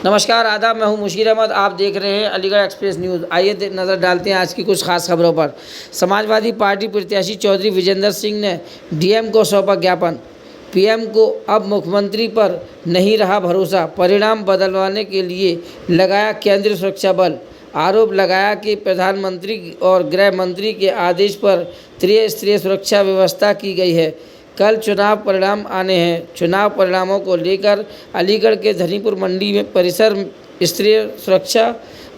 नमस्कार, आदाब। मैं हूं मुशीर अहमद। आप देख रहे हैं अलीगढ़ एक्सप्रेस न्यूज़। आइए नज़र डालते हैं आज की कुछ खास खबरों पर। समाजवादी पार्टी प्रत्याशी चौधरी विजेंद्र सिंह ने डीएम को सौंपा ज्ञापन। पीएम को अब मुख्यमंत्री पर नहीं रहा भरोसा, परिणाम बदलवाने के लिए लगाया केंद्रीय सुरक्षा बल। आरोप लगाया कि प्रधानमंत्री और गृह मंत्री के आदेश पर त्रिस्तरीय सुरक्षा व्यवस्था की गई है। कल चुनाव परिणाम आने हैं। चुनाव परिणामों को लेकर अलीगढ़ के धनीपुर मंडी में परिसर स्तरीय सुरक्षा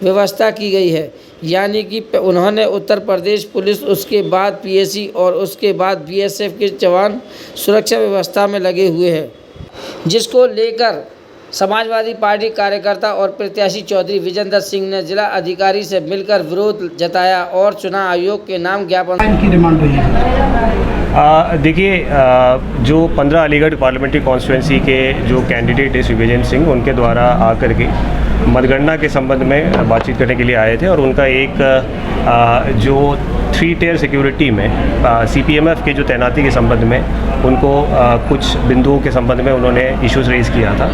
व्यवस्था की गई है। यानी कि उन्होंने उत्तर प्रदेश पुलिस, उसके बाद पीएसी और उसके बाद बीएसएफ के जवान सुरक्षा व्यवस्था में लगे हुए हैं, जिसको लेकर समाजवादी पार्टी कार्यकर्ता और प्रत्याशी चौधरी विजेंद्र सिंह ने जिला अधिकारी से मिलकर विरोध जताया और चुनाव आयोग के नाम ज्ञापन की डिमांड हुई है। देखिए, जो 15 अलीगढ़ पार्लियामेंट्री कॉन्स्टिट्यूंसी के जो कैंडिडेट है विजेंद्र सिंह, उनके द्वारा आकर के मतगणना के संबंध में बातचीत करने के लिए आए थे और उनका एक जो 3 टियर सिक्योरिटी में सीपीएमएफ के जो तैनाती के संबंध में उनको कुछ बिंदुओं के संबंध में उन्होंने इश्यूज़ रेज़ किया था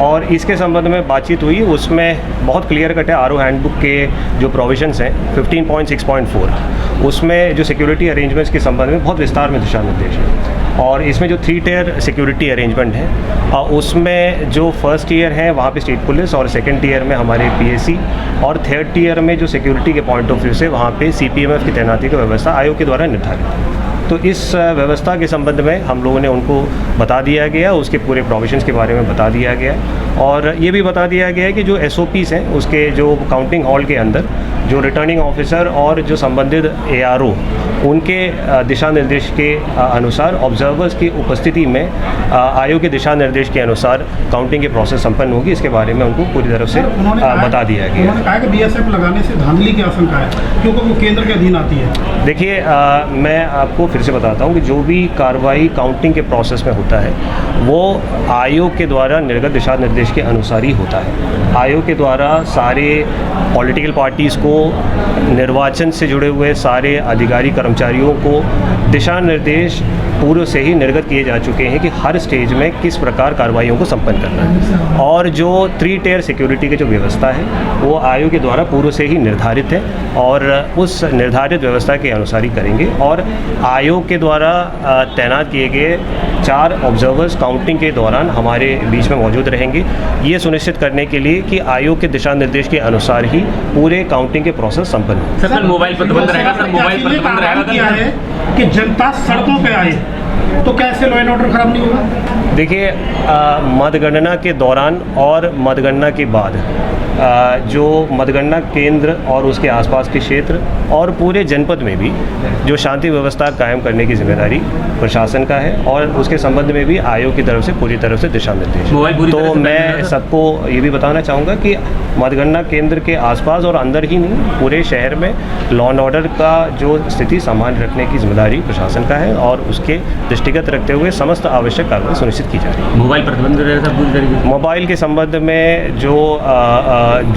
और इसके संबंध में बातचीत हुई। उसमें बहुत क्लियर कट है, आरओ हैंडबुक के जो प्रोविजंस हैं 15.6.4 उसमें जो सिक्योरिटी अरेंजमेंट्स के संबंध में बहुत विस्तार में दिशा निर्देश है और इसमें जो 3 टियर सिक्योरिटी अरेंजमेंट है उसमें जो फर्स्ट टियर है वहाँ पे स्टेट पुलिस और सेकंड टियर में हमारे पीएसी और थर्ड टियर में जो सिक्योरिटी के पॉइंट ऑफ व्यू से वहाँ पे सीपीएमएफ की तैनाती की व्यवस्था आयोग के द्वारा निर्धारित है। तो इस व्यवस्था के संबंध में हम लोगों ने उनको बता दिया गया, उसके पूरे प्रोविजंस के बारे में बता दिया गया और ये भी बता दिया गया है कि जो एसओपीस हैं उसके जो काउंटिंग हॉल के अंदर जो रिटर्निंग ऑफिसर और जो संबंधित एआरओ उनके दिशा निर्देश के अनुसार ऑब्जर्वर्स की उपस्थिति में आयोग के दिशा निर्देश के अनुसार काउंटिंग की प्रोसेस संपन्न होगी। इसके बारे में उनको पूरी तरफ से बता दिया गया। उन्होंने कहा कि बीएसएफ लगाने से धांधली की आशंका है क्योंकि वो केंद्र के अधीन आती है। देखिए, मैं आपको फिर से बताता हूँ कि जो भी कार्रवाई काउंटिंग के प्रोसेस में होता है वो आयोग के द्वारा निर्गत दिशा निर्देश के अनुसार ही होता है। आयोग के द्वारा सारे पॉलिटिकल पार्टीज़ को, निर्वाचन से जुड़े हुए सारे अधिकारी कर्मचारियों को दिशा निर्देश पूर्व से ही निर्गत किए जा चुके हैं कि हर स्टेज में किस प्रकार कार्रवाइयों को संपन्न करना है और जो 3 टियर सिक्योरिटी की जो व्यवस्था है वो आयोग के द्वारा पूर्व से ही निर्धारित है और उस निर्धारित व्यवस्था के अनुसार ही करेंगे। और आयोग के द्वारा तैनात किए गए 4 ऑब्जर्वर्स काउंटिंग के दौरान हमारे बीच में मौजूद रहेंगे, ये सुनिश्चित करने के लिए कि आयोग के दिशा निर्देश के अनुसार ही पूरे काउंटिंग के प्रोसेस संपन्न हो। सर, मोबाइल प्रतिबंध रहेगा। सर, मोबाइल प्रतिबंध रहेगा कि जनता सड़कों पे आए तो कैसे लॉ एंड ऑर्डर खराब नहीं होगा? देखिए, मतगणना के दौरान और मतगणना के बाद जो मतगणना केंद्र और उसके आसपास के क्षेत्र और पूरे जनपद में भी जो शांति व्यवस्था कायम करने की जिम्मेदारी प्रशासन का है और उसके संबंध में भी आयोग की तरफ से पूरी तरह से दिशा निर्देश। तो मैं सबको ये भी बताना चाहूँगा कि मतगणना केंद्र के आसपास और अंदर ही नहीं, पूरे शहर में लॉ एंड ऑर्डर का जो स्थिति सामान्य रखने की जिम्मेदारी प्रशासन का है और उसके दृष्टिगत रखते हुए समस्त आवश्यक कार्रवाई सुनिश्चित की जा रही है। मोबाइल प्रतिबंध रहेगा पूरी तरीके। मोबाइल के संबंध में जो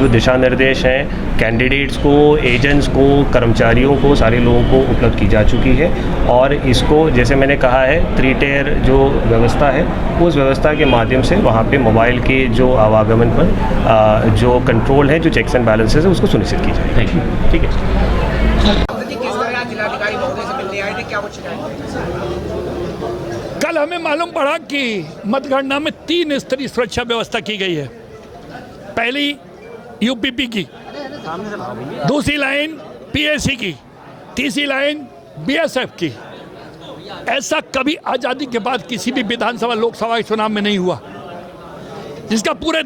दिशा निर्देश हैं कैंडिडेट्स को, एजेंट्स को, कर्मचारियों को, सारे लोगों को उपलब्ध की जा चुकी है और इसको जैसे मैंने कहा है 3 टियर जो व्यवस्था है उस व्यवस्था के माध्यम से वहाँ पे मोबाइल के जो आवागमन पर जो कंट्रोल है, जो चेक्स एंड बैलेंसेस है उसको सुनिश्चित की जाए। Thank you. ठीक है। कल हमें मालूम पड़ा कि मतगणना में 3 स्तरीय सुरक्षा व्यवस्था की गई है। पहली यूपीपी की, दूसरी लाइन पीएसी की, तीसरी लाइन बीएसएफ की। ऐसा कभी आज़ादी के बाद किसी भी विधानसभा लोकसभा के चुनाव में नहीं हुआ, जिसका पूरे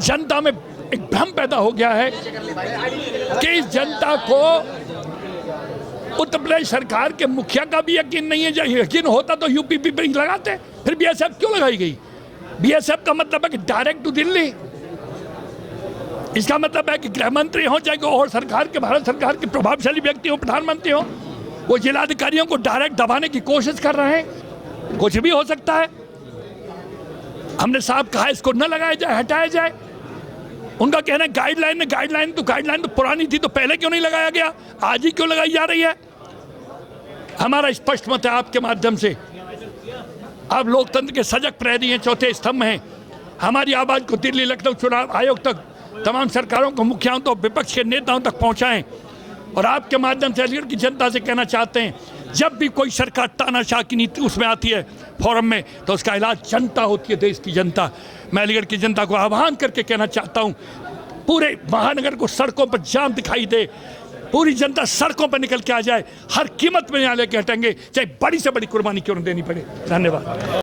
जनता में एक भ्रम पैदा हो गया है कि इस जनता को उत्तर प्रदेश सरकार के मुखिया का भी यकीन नहीं है। जब यकीन होता तो यूपीपी पर लगाते, फिर बीएसएफ क्यों लगाई गई? बीएसएफ का मतलब है कि डायरेक्ट टू दिल्ली। इसका मतलब है कि गृह मंत्री हो, चाहे और सरकार के, भारत सरकार के प्रभावशाली व्यक्ति हो, प्रधानमंत्री हो, वो जिलाधिकारियों को डायरेक्ट दबाने की कोशिश कर रहे हैं। कुछ भी हो सकता है। हमने साफ कहा इसको न लगाया जाए, हटाया जाए। उनका कहना है गाइडलाइन तो पुरानी थी, तो पहले क्यों नहीं लगाया गया, आज ही क्यों लगाई जा रही है? हमारा स्पष्ट मत है आपके माध्यम से, आप लोकतंत्र के सजग प्रहरी हैं, चौथे स्तंभ हैं। हमारी आवाज़ को दिल्ली लखनऊ चुनाव आयोग तक, तमाम सरकारों को, मुखियाओं तक, विपक्ष के नेताओं तक पहुंचाएं। और आपके माध्यम से अलीगढ़ की जनता से कहना चाहते हैं, जब भी कोई सरकार तानाशाह की नीति उसमें आती है फोरम में, तो उसका इलाज जनता होती है, देश की जनता। मैं अलीगढ़ की जनता को आह्वान करके कहना चाहता हूँ, पूरे महानगर को सड़कों पर जाम दिखाई दे, पूरी जनता सड़कों पर निकल के आ जाए, हर कीमत में यहाँ लेके हटेंगे, चाहे बड़ी से बड़ी कुर्बानी क्यों न देनी पड़े। धन्यवाद।